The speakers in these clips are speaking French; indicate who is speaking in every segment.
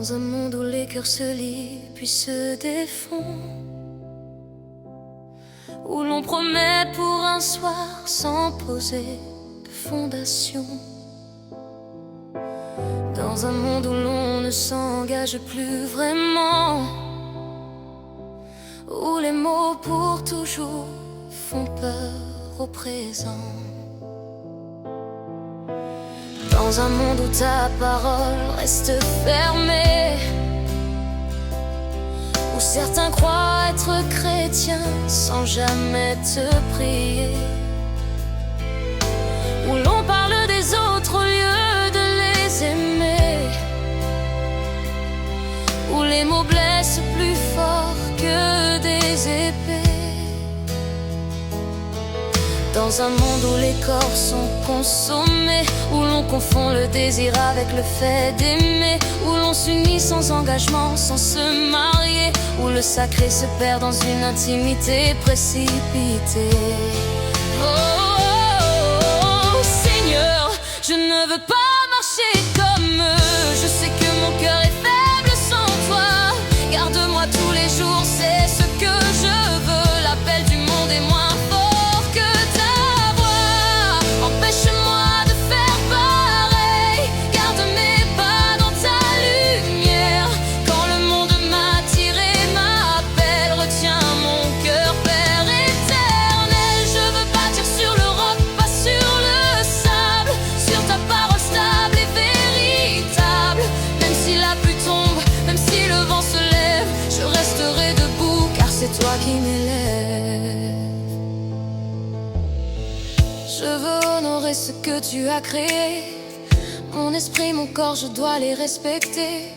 Speaker 1: Dans un monde où les cœurs se lient puis se défont, où l'on promet pour un soir sans poser de fondation. Dans un monde où l'on ne s'engage plus vraiment, où les mots pour toujours font peur au présent. Dans un monde où ta parole reste fermée, où certains croient être chrétiens sans jamais te prier, où l'on parle des autres au lieu de les aimer, où les mots blessent plus fort que des épées. Dans un monde où les corps sont consommés, où l'on confond le désir avec le fait d'aimer, où l'on s'unit sans engagement, sans se marier, où le sacré se perd dans une intimité précipitée. Oh, oh, oh, Seigneur, je ne veux pas marcher comme eux. Je sais que mon cœur est faible sans toi. Garde-moi tous les jours, c'est ce que je veux. L'appel du monde est moins fort que ta voix. Empêche-moi de faire pareil. Garde mes pas dans ta lumière. Quand le monde m'attire et m'appelle, retiens mon cœur, Père éternel. Je veux bâtir sur le roc, pas sur le sable, sur ta parole stable et véritable. Même si la pluie tombe, même si le vent se lève, je resterai debout car c'est toi qui m'élèves. Je veux honorer ce que tu as créé. Mon esprit, mon corps, je dois les respecter.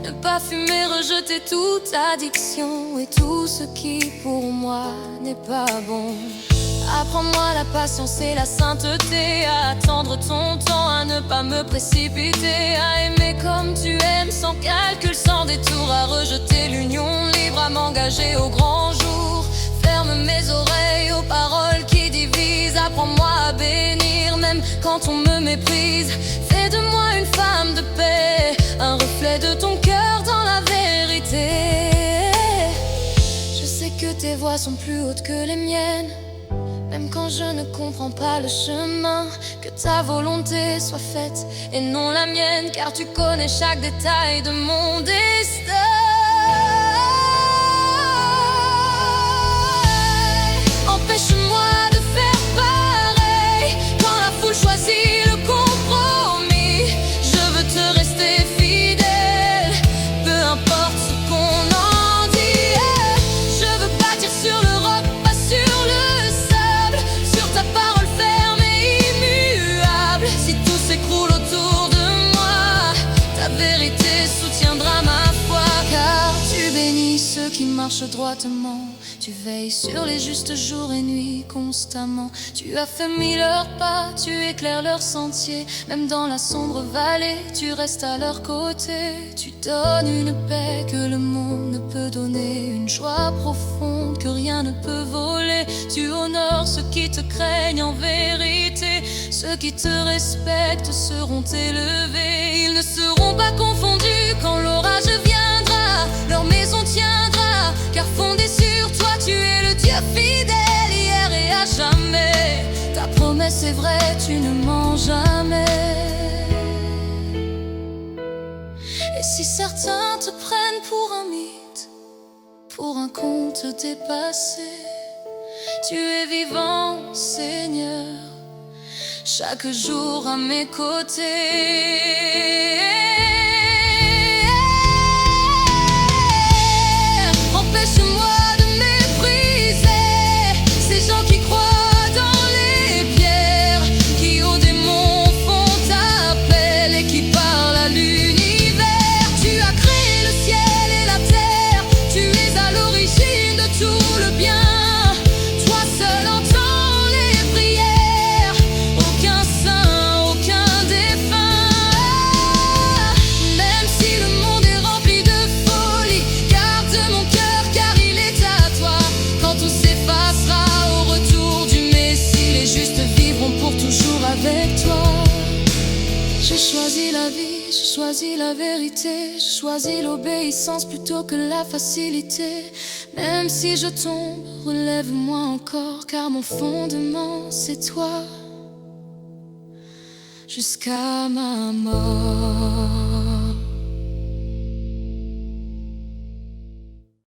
Speaker 1: Ne pas fumer, rejeter toute addiction et tout ce qui pour moi n'est pas bon. Apprends-moi la patience et la sainteté, à attendre ton temps, à ne pas me précipiter, à aimer comme tu aimes, sans calcul, sans détour, à rejeter l'union libre, à m'engager au grand jour. Ferme mes oreilles aux paroles qui divisent. Apprends-moi à bénir même quand on me méprise. Fais de moi une femme de paix, un reflet de ton cœur dans la vérité. Je sais que tes voies sont plus hautes que les miennes, même quand je ne comprends pas le chemin. Que ta volonté soit faite et non la mienne, car tu connais chaque détail de mon destin. Empêche-moi de faire pareil quand la foule choisit le compromis. Je veux te rester fidèle, peu importe ce qu'on en dit. Je veux bâtir sur le roc, pas sur le sable, sur ta parole ferme et immuable. Si tout s'écroule autour de moi, ta vérité soutiendra ma foi. Car tu bénis ceux qui marchent droitement, tu veilles sur les justes jours et nuits constamment. Tu affermis leurs pas, tu éclaires leurs sentiers. Même dans la sombre vallée, tu restes à leur côté. Tu donnes une paix que le monde ne peut donner, une joie profonde que rien ne peut voler. Tu honores ceux qui te craignent en vérité. Ceux qui te respectent seront élevés. Ils ne seront pas confondus quand l'orage viendra. Leur maison tiendra, car fondée sur toi, tu es le Dieu fidèle hier et à jamais. Ta promesse est vraie, tu ne mens jamais. Et si certains te prennent pour un mythe, pour un conte dépassé, tu es vivant, Seigneur, chaque jour à mes côtés. Empêche-moi de mépriser ces gens qui croient dans les pierres, qui au démon font appel et qui parlent à l'univers. Tu as créé le ciel et la terre, tu es à l'origine de tout le bien. Toi seul entends les prières, aucun saint, aucun défunt. la vie, j'ai choisi la vérité. J'ai choisi l'obéissance plutôt que la facilité. Même si je tombe, relève-moi encore, car mon fondement c'est toi. Jusqu'à ma mort.